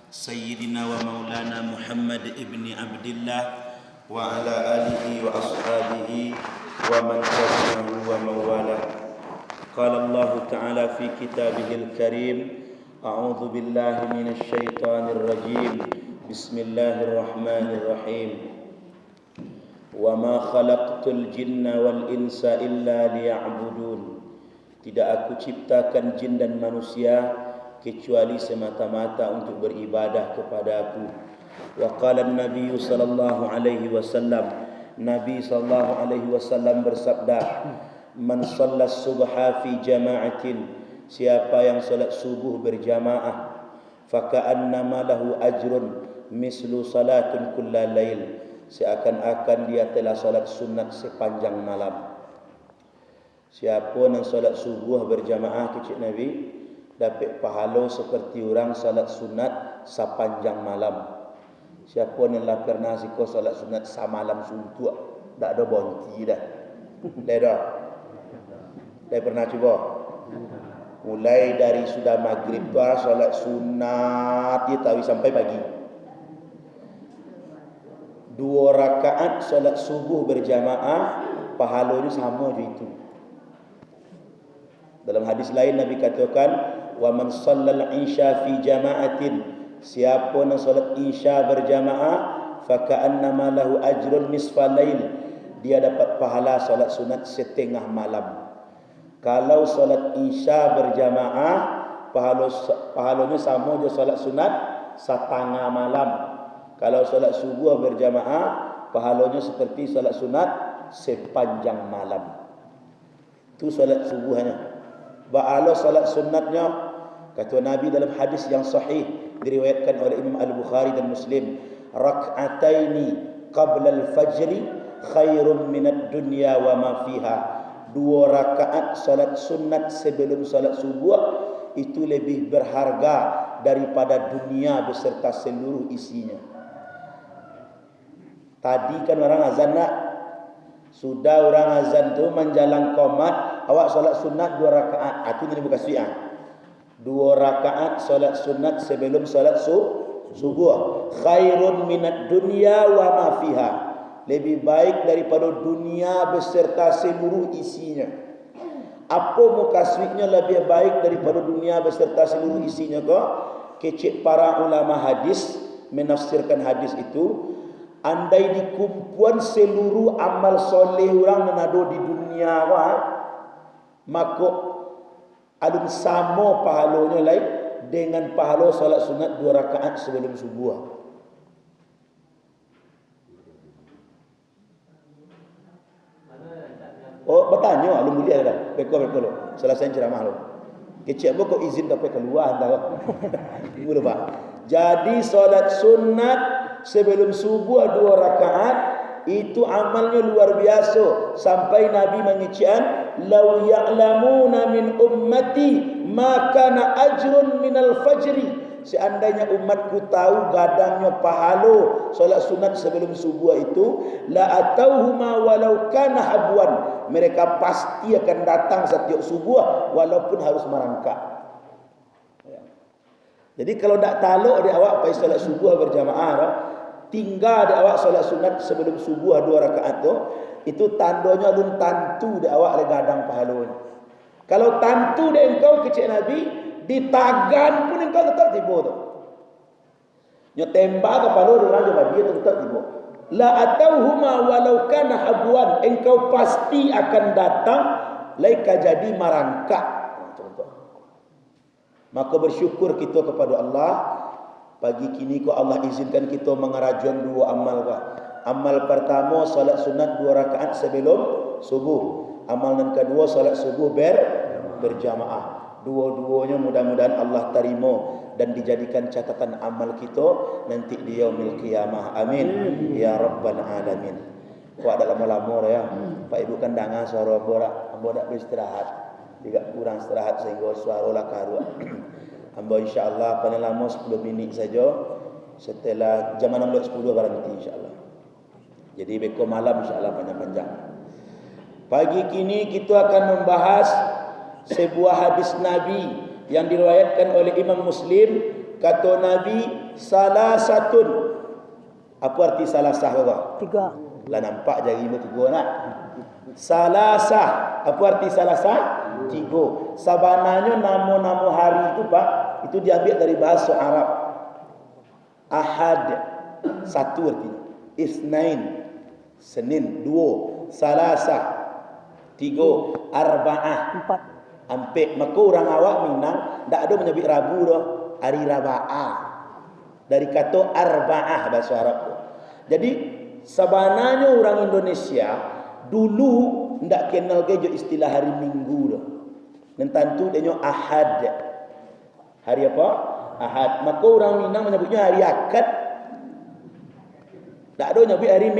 سيدنا ومولانا محمد ابن عبد الله وعلى آله وأصحابه ومن تبعه ومن والاه. قال الله تعالى في كتابه الكريم: أعوذ بالله من الشيطان الرجيم. بسم الله الرحمن الرحيم. وما خلقت الجن والإنس إلا ليعبدون. Tidak aku ciptakan jin dan manusia kecuali semata-mata untuk beribadah kepada aku. Wa qala an-nabiy sallallahu alaihi wasallam, Nabi sallallahu alaihi wasallam bersabda, man shallas subha fi jama'atin, siapa yang salat subuh berjamaah, faka'annama lahu ajrun mislu salatin kullal lail, seakan-akan dia telah salat sunat sepanjang malam. Siapa yang salat subuh berjamaah kecil Nabi dapat pahala seperti orang salat sunat sepanjang malam. Siapa yang lah pernah siko salat sunat samalam suntuk, tak ada bonti dah. Dah. Dah pernah cuba? Mulai dari sudah maghrib tu salat sunat dia tahu sampai pagi. 2 rakaat salat subuh berjamaah pahalanya sama je itu. Dalam hadis lain Nabi katakan, wa man shallal isya fi jama'atin, siapa yang salat isya berjamaah, faka'annama lahu ajrun nisfal lail, dia dapat pahala salat sunat setengah malam. Kalau salat isya berjamaah, pahalanya sama je salat sunat setengah malam. Kalau salat subuh berjamaah, pahalanya seperti salat sunat sepanjang malam. Itu salat subuhnya. Ba'ala salat sunatnya, kata Nabi dalam hadis yang sahih diriwayatkan oleh Imam Al-Bukhari dan Muslim, rak'ataini qabla al-fajri khairun minad dunya wa ma fiha. 2 rakaat salat sunat sebelum salat subuh itu lebih berharga daripada dunia beserta seluruh isinya. Tadi kan orang azan nak, sudah orang azan tu menjalang qomat, awak solat sunat 2 rakaat. Itu jadi bukan syiah. 2 rakaat solat sunat sebelum solat subuh. Khairun minad dunya wa ma fiha. Lebih baik daripada dunia beserta seluruh isinya. Apa mukaswiknya lebih baik daripada dunia beserta seluruh isinya kau? Kecik para ulama hadis menafsirkan hadis itu, andai dikumpulan seluruh amal soleh orang menado di dunia, maka adun sama pahalanya lain dengan pahala salat sunat 2 rakaat sebelum subuh. Oh, bertanya lu mulia dah. Beko lo. Selesai ceramah lo. Kecik apa kau izin tak keluar dah. Ibu lupa. Jadi salat sunat sebelum subuh 2 rakaat itu amalnya luar biasa, sampai Nabi mengician, law ya'lamuna min ummati ma kana ajrun minal fajri, seandainya umatku tahu gadangnya pahala solat sunat sebelum subuh itu, la atauhuma walau kana habwan, mereka pasti akan datang setiap subuh walaupun harus merangkak. Jadi kalau tak taluk di awak pai solat subuh berjamaah, tinggal di awak solat sunat sebelum subuh 2 rakaat tu, itu tandanya lun tantu di awak le gadang pahalanya. Kalau tantu di engkau kecil Nabi, ditagan pun engkau tetap tiba tu. Nyo tembak kepala orang je bagi tu tetap tiba. La atauhuma walau kana habwan, engkau pasti akan datang laika jadi marangkak. Maka bersyukur kita kepada Allah. Pagi kini ko Allah izinkan kita mengerajuan 2 amal ko. Amal pertama salat sunat 2 rakaat sebelum subuh. Amal yang kedua salat subuh berjamaah. Dua-duanya mudah-mudahan Allah terima dan dijadikan catatan amal kita nanti di yaumil qiyamah. Amin ya rabbal alamin. Kau ada lama-lama ya. Pak Ibu kan dengar suara borak beristirahat. Tidak kurang istirahat sehingga suara lah karu. Hamba insyaAllah paling lama 10 minit saja. Setelah jam 16.10 barang nanti insyaAllah. Jadi beko malam insyaAllah panjang-panjang. Pagi kini kita akan membahas sebuah hadis Nabi yang diriwayatkan oleh Imam Muslim kata Nabi, salasatun. Apa arti salasah kau? 3. Lah nampak jari mu 3 nak. Salasah. Apa arti salasah? 3. Sabananya nama-nama hari itu Pak, itu diambil dari bahasa Arab. Ahad, 1 artinya. Isnain, Senin. 2, Salasah. 3, Arba'ah, 4. Ampek. Maka orang awak Minang tak ada menyebut Rabu dah, hari Raba'ah. Dari kata Arba'ah bahasa Arab tu. Jadi sebenarnya orang Indonesia dulu ndak kenal ke istilah hari Minggu dah. Dan tentu dia Ahad. Hari apa? Ahad. Maka orang Minang menyebutnya hari Akad. Tak ada nyebut hari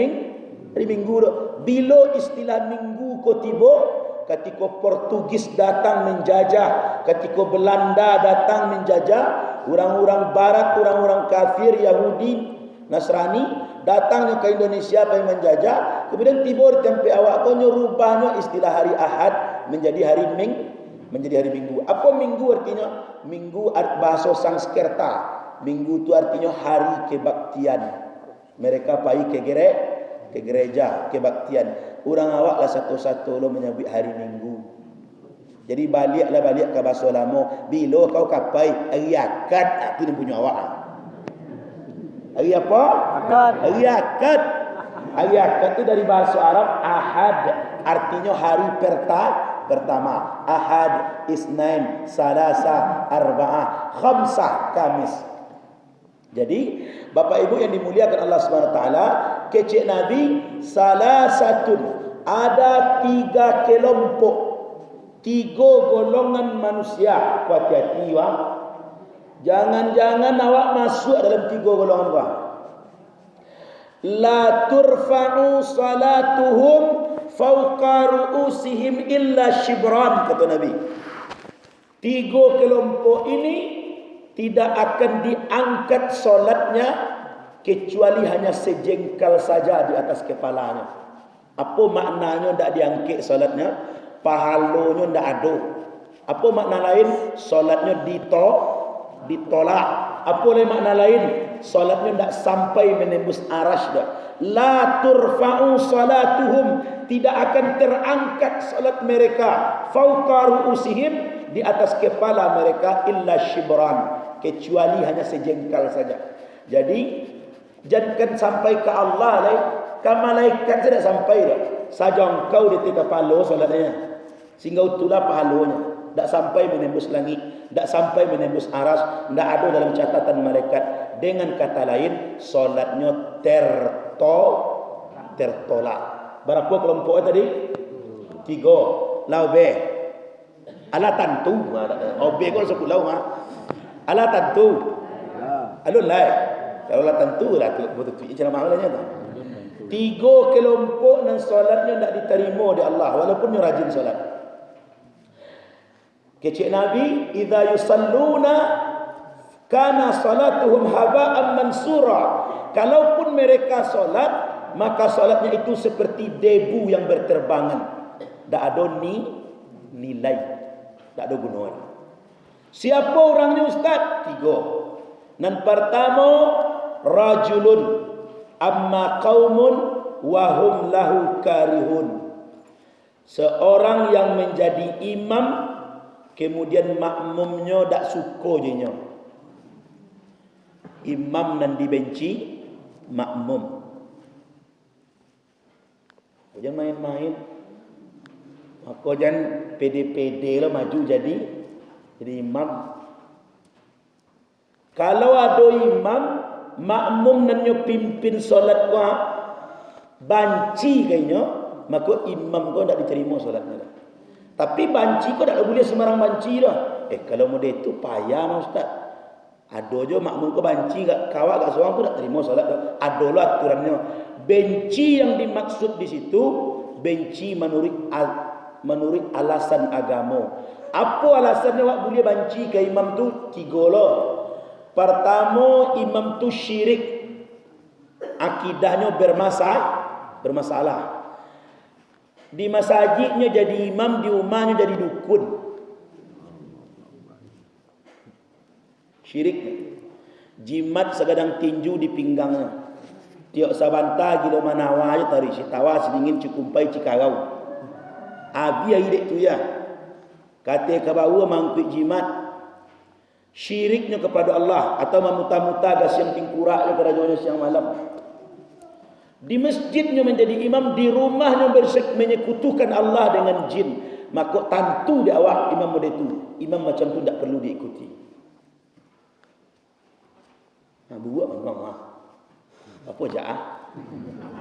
Minggu dah. Bila istilah Minggu ko tiba, ketika Portugis datang menjajah, ketika Belanda datang menjajah, orang-orang barat, orang-orang kafir, Yahudi, Nasrani datangnya ke Indonesia pengen menjajah, kemudian tiba di tempat awak kau nyerubahnya istilah hari Ahad menjadi hari Minggu. Apa Minggu artinya? Minggu bahasa Sanskerta. Minggu itu artinya hari kebaktian. Mereka pergi ke gereja kebaktian. Orang awak lah satu-satu lo menyebut hari Minggu. Jadi balik ke bahasa lama. Bila kau kapai hari Akad, itu dia punya awak. Hari apa? Akad. Hari Akad. Hari Akad itu dari bahasa Arab Ahad, artinya hari pertama. Ahad, Isnain, Salasa, Arba'ah, Khamsah, Kamis. Jadi Bapak Ibu yang dimuliakan Allah Subhanahu wa taala, kecik Nabi salasatun, ada 3 kelompok, 3 golongan manusia. Hati-hati wah. Jangan-jangan awak masuk dalam 3 golongan wah. La turfa'u salatuhum fawqa ru'usihim illa shibran, kata Nabi. 3 kelompok ini tidak akan diangkat solatnya kecuali hanya sejengkal saja di atas kepalanya. Apa maknanya tidak diangkat solatnya? Pahalanya tidak ada. Apa makna lain? Solatnya ditolak. Apa makna lain? Solatnya tidak sampai menembus arash dah. La turfa'u salatuhum, tidak akan terangkat solat mereka fauqa ru'usihim, di atas kepala mereka, illa shibran, kecuali hanya sejengkal saja. Jadi jangan sampai ke Allah lah, ke malaikat tidak sampai dah. Saja engkau di kepala solatnya, sehingga itulah pahalanya. Tak sampai menembus langit, tak sampai menembus aras, tak ada dalam catatan malaikat. Dengan kata lain, solatnya tertolak. Berapa kelompoknya tadi? 3. Laube. Ala tentu. Obe kau sebut lau mah. Ala tentu. Alun lai. Kalau ala tentu lah betul ceramah lainnya tu. 3 kelompok dan solatnya tak diterima oleh Allah walaupun dia rajin solat. Kecik Nabi, idza yusalluna kana salatuhum haba'an mansura. Kalaupun mereka solat, maka solatnya itu seperti debu yang berterbangan. Tak ada nilai, tak ada gunanya. Siapa orangnya Ustaz? 3. Yang pertama, rajulun amma qaumun wa hum lahu karihun. Seorang yang menjadi imam, kemudian makmumnya tak suka jenya. Imam nan dibenci makmum. Jangan main-main. Maka jangan pede-pede lah maju jadi imam. Kalau ada imam, makmum nan nyo pimpin solat kau banci kayaknya, maka imam kau tak diterima solatnya. Tapi banci kau tak boleh sembarang banci dah. Kalau model itu payah lah Ustaz. Ada je makmum kau banci kat kawak kat seorang tu tak terima solat dah. Adalah aturannya. Benci yang dimaksud di situ, benci menurut alasan agama. Apa alasannya awak boleh banci ke imam tu? 3 lah. Pertama, imam tu syirik. Akidahnya bermasalah. Di masjidnya jadi imam, di rumahnya jadi dukun. Syirik. Jimat segadang tinju di pinggangnya. Tiok sabanta gilo manawa aja tari si tawa sedingin cikumpai cikarau. Abi ai dek tu ya. Kata ke bawah mangkuk jimat. Syiriknya kepada Allah atau memuta-muta gas yang tingkurak kepada jonya siang malam. Di masjidnya menjadi imam, di rumahnya menyekutukan Allah dengan jin. Maka tentu di awak imam model itu. Imam macam tu tak perlu diikuti. Nah, buat memang apa jah?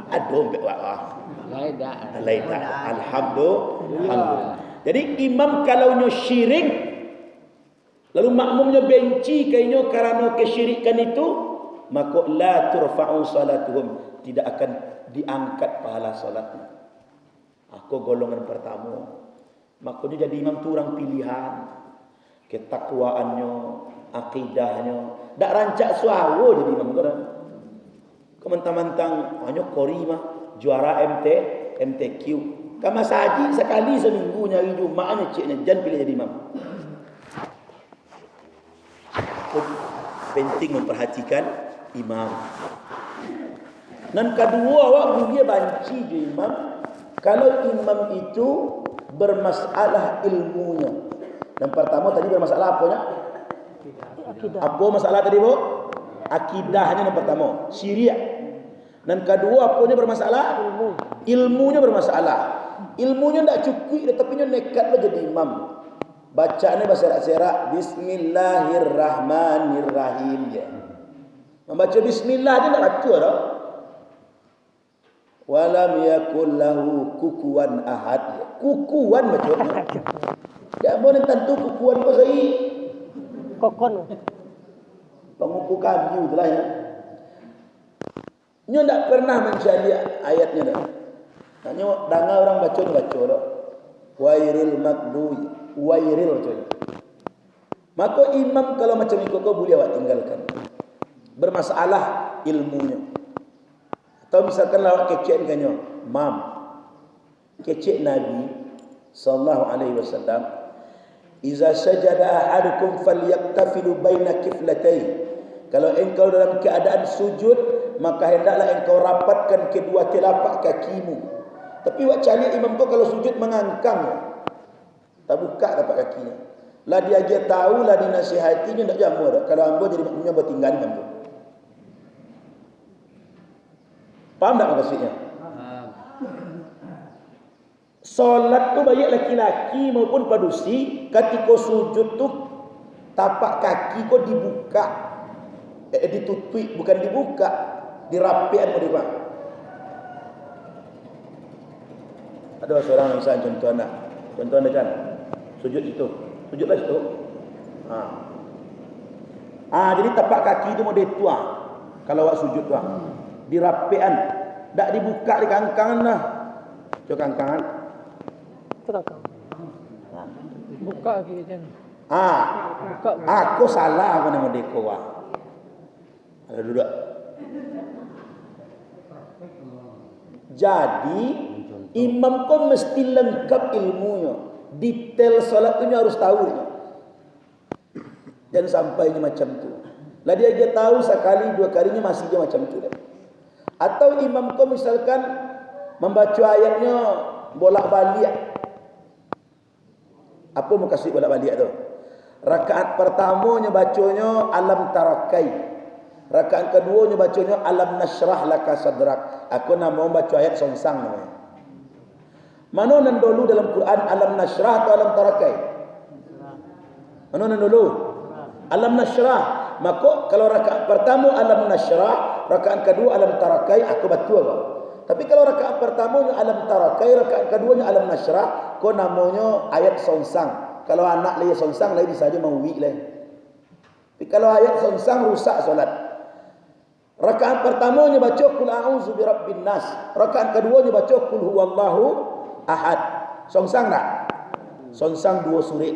Aduh, wah. Lain dah. Alhamdulillah. Jadi imam kalau nyo syirik, lalu makmumnya benci kainyo karena kesyirikan itu, maka la turfa'u salatuhum, tidak akan diangkat pahala salatnya. Aku golongan pertama. Makanya jadi imam tu orang pilihan. Ketakwaannya, akidahnya, dak rancak suawo jadi imam tu. Kementang-mentang hanya korima juara MTQ. Kama saji sekali seminggu nyari Jumaatnya ciknya jangan pilih jadi imam. Penting memperhatikan imam. Dan kedua awak dia banci je imam kalau imam itu bermasalah ilmunya. Yang pertama tadi bermasalah apanya? Akidah. Apa masalah tadi, Bu? Akidahnya yang pertama, syirik. Dan kedua apanya bermasalah? Ilmunya bermasalah. Ilmunya tidak cukup tetapi nekatlah jadi imam. Bacaannya berserak-serak Bismillahirrahmanirrahim ya. Membaca bismillah dia tak baca dah. Walam yakul lahu kukuwan ahad ya. Kukuwan bacanya. Tak boleh tentu kukuwan kau sai. Kokon. Penguku kayu itulah ya. Nyo tak pernah mencari ayatnya dah. Hanya dengar orang baca dah. Wairil makduy, wairil coy. Maka imam kalau macam itu kau boleh awak tinggalkan. Bermasalah ilmunya. Atau misalkan awak kecek kanyo, mam. Kecek Nabi sallallahu alaihi wasallam, "Iza sajada ahadukum falyaktafilu baina kiflatayhi." Kalau engkau dalam keadaan sujud, maka hendaklah engkau rapatkan kedua telapak kakimu. Tapi wak cari imam tu kalau sujud mengangkang, tak buka dapat kakinya. Lah dia tahu lah dinasihatinya tak jamu dah. Kalau ambo jadi makmumnya bertinggal imam tu. Faham tak maksudnya? Solat tu baik laki-laki maupun padusi, ketika sujud tu tapak kaki kau dibuka, ditutup, bukan dibuka, dirapian mau dibuka. Ada seorang insan contoh anda kan, sujud sujudlah situ. Jadi tapak kaki itu mau dituang. Kalau awak sujud tuang, dirapian, tak dibuka di kangkangan lah. Coba kangkangan. Buka gitu. Buka. Aku salah apa nama deko wah. Ada duduk. Jadi imam kau mesti lengkap ilmunya. Detail salatnya harus tahu. Jangan sampainya macam tu. Lah dia tahu sekali dua kalinya masih dia macam tu. Atau imam kau misalkan membaca ayatnya bolak-balik. Apa mau kasih bolak-balik tu? Rakaat pertamanya bacanya alam tarakai. Rakaat keduanya bacanya alam nashrah laka sadrak. Aku nak mau baca ayat songsang namanya. Mana nan dulu dalam Quran alam nashrah atau alam tarakai? Mana nan dulu? Alam nashrah. Maka kalau rakaat pertama alam nashrah, rakaat kedua alam tarakai, aku betul apa? Tapi kalau rakaat pertamanya alam tarakai, rakaat keduanya alam nashrah, kau namanya ayat songsang. Kalau anak lagi songsang lagi bisa aja mauwi lah. Tapi kalau ayat songsang rusak solat. Rakaat pertamanya baca qul a'udzu birabbin nas, rakaat keduanya baca qul huwallahu ahad. Songsang tak? Songsang dua surat.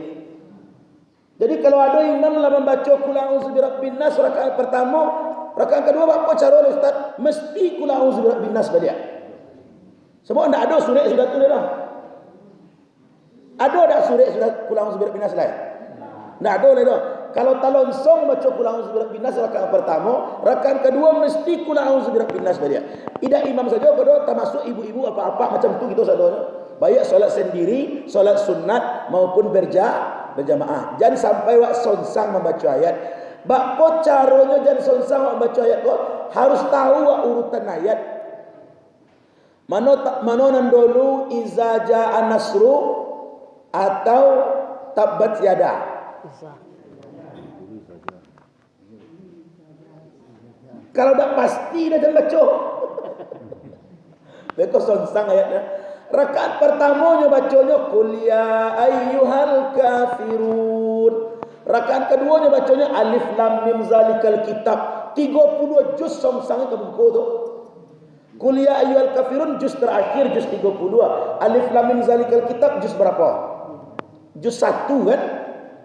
Jadi kalau ada imam lah membaca qul a'udzu birabbin nas rakaat pertama, rakaat kedua apa cara ustaz? Mesti qul a'udzu birabbin nas balik. Sebab tak ada surat sudah tu dah. Ada tak surat sudah qul a'udzu birabbin nas lain? Tak ada lah dah. Kalau talonsong baca kul a'udzu birabbin nas rakaat pertama, rakaat kedua mesti kul a'udzu birabbin nas dia. Tidak imam saja kalau termasuk ibu-ibu apa-apa macam tu gitu sadonya. Baik solat sendiri, solat sunat maupun berjamaah. Jangan sampai wak sonsang membaca ayat. Bakpo caranya jangan sonsang wak baca ayat kok harus tahu wak urutan ayat. Manonan dulu iza ja'a nasru atau tabbat yada. Kalau tak pasti dah jangan baca. Beko sonsang ayatnya. Rakaat pertamanya bacanya qul ya ayyuhal kafirun. Rakaat keduanya bacanya alif lam mim zalikal kitab. 32 juz sonsangnya ke buku tu. Qul ya ayyuhal kafirun juz terakhir juz 32. Alif lam mim zalikal kitab juz berapa? Juz 1 kan?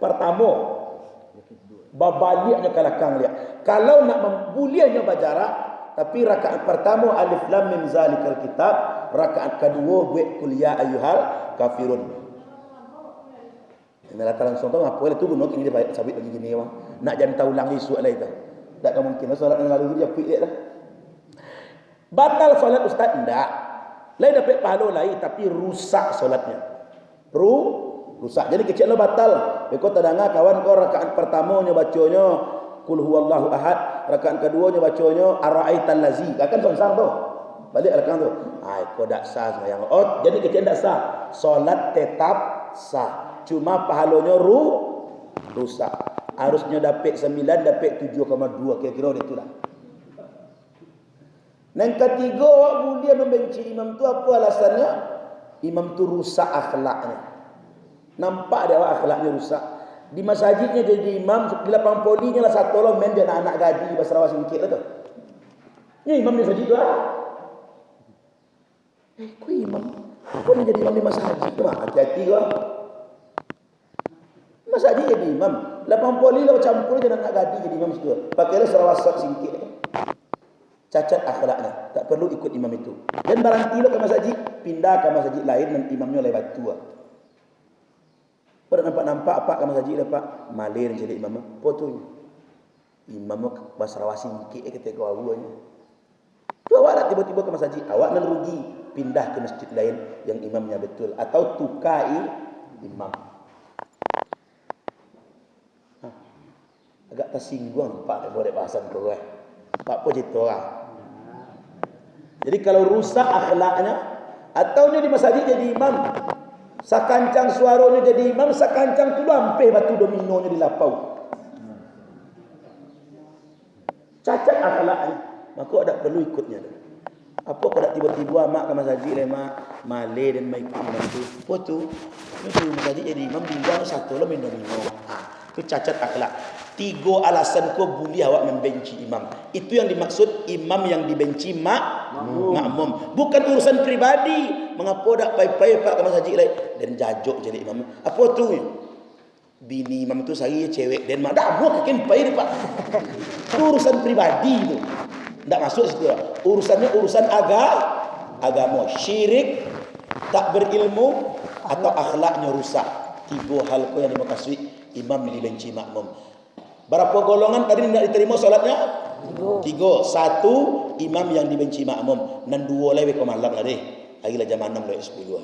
Pertama. Babaliknya ke belakang dia. Kalau nak membuliahnya bajarak, tapi rakaat pertama alif lam mim zalikal kitab, rakaat kedua buat qul ya ayyuhal kafirun. Ini rata langsung tahu apa itu guna ini dia sabit lagi gini mah. Nak jangan tahu ulang isu lain tu. Tak mungkin solat yang lalu dia pikir dah. Batal solat ustaz enggak. Lain dapat pahala lain tapi rusak solatnya. Rusak. Jadi kecil batal. Beko tadanga kawan kau rakaat pertamanya bacanya qul huwallahu ahad, rakaat keduanya bacanya ara'aital lazi. Kan sonsang tu. Balik rakaat tu. Ai kau dak sah sembahyang. Oh, jadi kecil dak sah. Solat tetap sah. Cuma pahalanya rusak. Harusnya dapat 9, dapat 7,2 kira-kira itulah. Yang ketiga, awak boleh membenci imam tu apa alasannya? Imam tu rusak akhlaknya. Nampak dia awak akhlaknya rusak. Di masjidnya jadi imam, di lapang polinya lah satu orang main dia anak gadi bahasa Sarawak singkit lah tu. Ni imam di masjid tu lah. Kau imam? Kau ni jadi imam di masjid tu lah. Hati-hati kau. Masjid jadi imam. Lapang poli lah campur dia anak gadi jadi imam situ. Pakailah Sarawak singkit tu. Cacat akhlaknya. Tak perlu ikut imam itu. Dan barang tilo ke masjid, pindah ke masjid lain dan imamnya lewat tua. Pada nampak-nampak apa ke masjid dapat malir jadi imam. Potong. Imam bahasa Sarawak singkit ketika awalnya. Tu awak nak tiba-tiba ke masjid, awak nak rugi pindah ke masjid lain yang imamnya betul atau tukai imam. Agak tersinggung Pak boleh bahasan kau Pak pun cerita lah. Jadi kalau rusak akhlaknya atau di masjid jadi imam, sakancang suaranya jadi imam, sakancang tu lampih batu dominonya di lapau. Cacat akhlaknya, maka tak perlu ikutnya. Apa kau tak tiba-tiba mak ke masjid lemak malay dan mai ikut imam tu. Apa tu? Itu masjid jadi imam tinggal satu lah main domino. Itu cacat akhlak. 3 alasan kau boleh awak membenci imam. Itu yang dimaksud imam yang dibenci makmum. Bukan urusan pribadi. Mengapa tak pai-pai pak ke masjid lain dan jajuk jadi imam. Apa tu? Bini imam tu sari cewek dan mak dah buat kakin pai dia pak. Itu urusan pribadi tu. Tak masuk situ. Urusannya urusan agama. Syirik, tak berilmu atau akhlaknya rusak. 3 hal kau yang dimaksud imam dibenci makmum. Berapa golongan tadi tidak diterima solatnya? 3. 1 imam yang dibenci makmum dan 2 lagi ke malam lah deh. Lagi jam 6 lagi 10.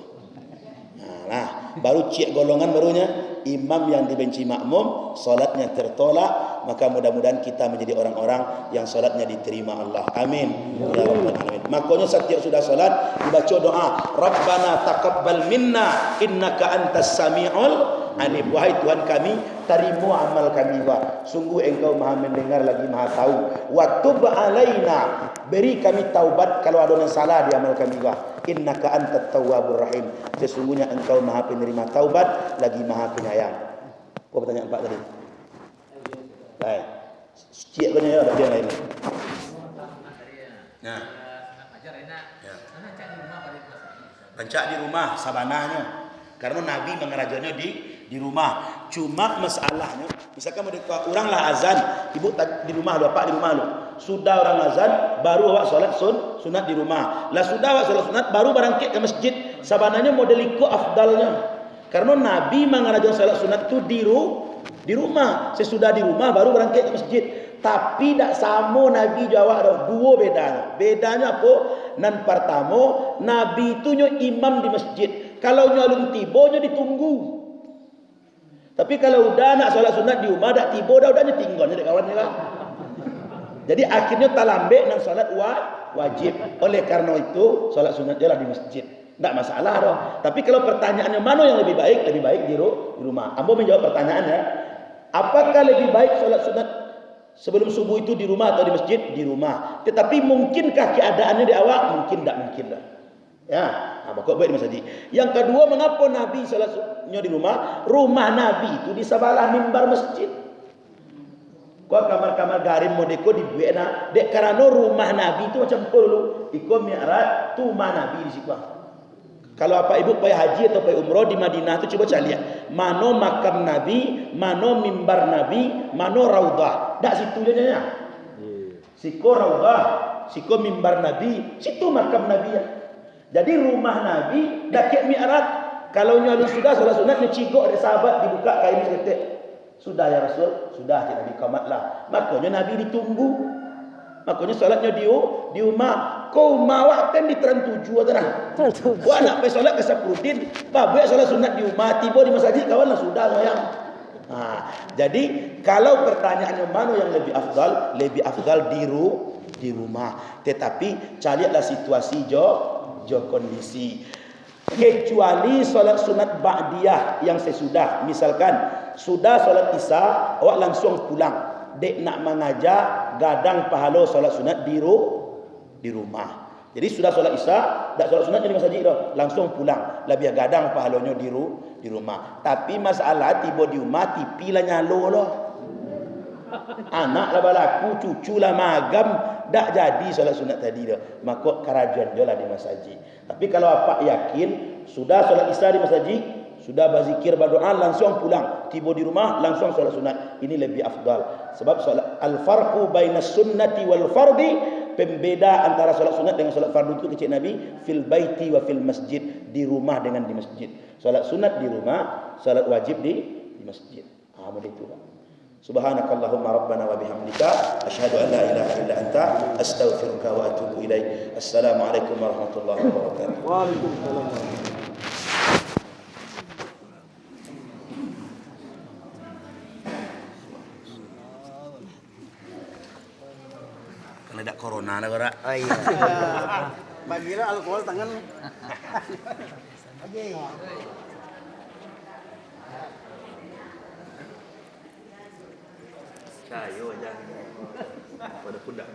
Nah, baru cek golongan barunya imam yang dibenci makmum solatnya tertolak, maka mudah-mudahan kita menjadi orang-orang yang solatnya diterima Allah. Amin. Ya rabbal alamin. Makanya setiap sudah solat dibaca doa, Rabbana taqabbal minna innaka antas samiul alim. Wahai Tuhan kami, terima amal kami wa. Sungguh engkau maha mendengar lagi maha tahu. Wa tub alaina. Beri kami taubat kalau ada yang salah di amal kami wa. Innaka antat tawwabur rahim. Sesungguhnya engkau maha penerima taubat lagi maha penyayang. Apa pertanyaan Pak tadi? Baik. Cik kau ni ada dia lain. Nah. Baca di rumah sabananya. Karena Nabi mengerajanya di rumah. Cuma masalahnya, misalkan orang lah azan, ibu di rumah lu, bapak di rumah lu. Sudah orang azan, baru awak solat sunat di rumah. Lah sudah awak solat sunat, baru berangkat ke masjid. Sabananya model ikut afdalnya. Karena Nabi mengerajanya solat sunat itu Di rumah. Sesudah di rumah baru berangkat ke masjid. Tapi tak sama Nabi jawab ada dua bedanya. Bedanya apa? Nan pertama, Nabi itu nyo imam di masjid. Kalau nyo alun tiba nyo ditunggu. Tapi kalau udah nak solat sunat di rumah dak tiba dah udah tinggal jadi kawan ni lah. Jadi akhirnya talambek nang solat wajib. Oleh karena itu solat sunat jelah di masjid. Tak masalah dah. Tapi kalau pertanyaannya mana yang lebih baik? Lebih baik di rumah. Ambo menjawab pertanyaannya. Apakah lebih baik solat sunat sebelum subuh itu di rumah atau di masjid? Di rumah. Tetapi mungkinkah keadaannya di awal? Mungkin tak mungkin dah. Ya, maka baik di masjid. Yang kedua, mengapa Nabi salatnya di rumah? Rumah Nabi itu di sebelah mimbar masjid. Kau kamar-kamar garim modeko dibuat nak. Dek karena rumah Nabi itu macam dulu. Iko mi'raj tu rumah Nabi di situ. Kalau apa ibu pergi haji atau pergi umrah di Madinah tu coba cari lihat. Mana makam Nabi, mana mimbar Nabi, mana raudah. Dak situ je nya. Siko raudah, siko mimbar Nabi, situ makam Nabi ya. Jadi rumah Nabi dekat mi'raj. Kalau nyalun sudah solat sunat nyecigok ada sahabat dibuka kain seketik. Sudah ya Rasul, sudah Nabi qamatlah. Makanya Nabi ditunggu. Makanya solatnya di rumah. Kau mawak kan di Trans 7 atau nah. Wah nak pergi solat ke Saprudin, bapak solat sunat di rumah, tiba di masjid kawan lah sudah sayang. Jadi kalau pertanyaannya mana yang lebih afdal di rumah. Tetapi carilah situasi jo kondisi. Kecuali solat sunat ba'diyah yang sesudah, misalkan sudah solat isya, awak langsung pulang. Dek nak mengajak gadang pahala solat sunat di rumah. Jadi sudah solat isya, dak solat sunat di masjid dah, langsung pulang. Lah biar gadang pahalanya di rumah. Tapi masalah tiba di rumah TV lah nyalo lah. Anak lah balaku, cucu lah magam, dak jadi solat sunat tadi dah. Maka kerajaan dia lah di masjid. Tapi kalau apa yakin sudah solat isya di masjid, sudah berzikir berdoa langsung pulang, tiba di rumah langsung solat sunat, ini lebih afdal. Sebab solat al-farqu bainas sunnati wal fardi, pembeda antara solat sunat dengan solat fardu itu kecil Nabi, fil baiti wa fil masjid, di rumah dengan di masjid. Solat sunat di rumah, solat wajib di masjid. Begitu Pak. Subhanakallahumma rabbana wa bihamdika asyhadu an la ilaha illa anta astaghfiruka wa atubu ilaik. Assalamualaikum warahmatullahi wabarakatuh. Waalaikumsalam. Kalau ada corona lah kora. Oh iya. Bagilah alkohol tangan. Oke. Cayo aja. Pada kuda.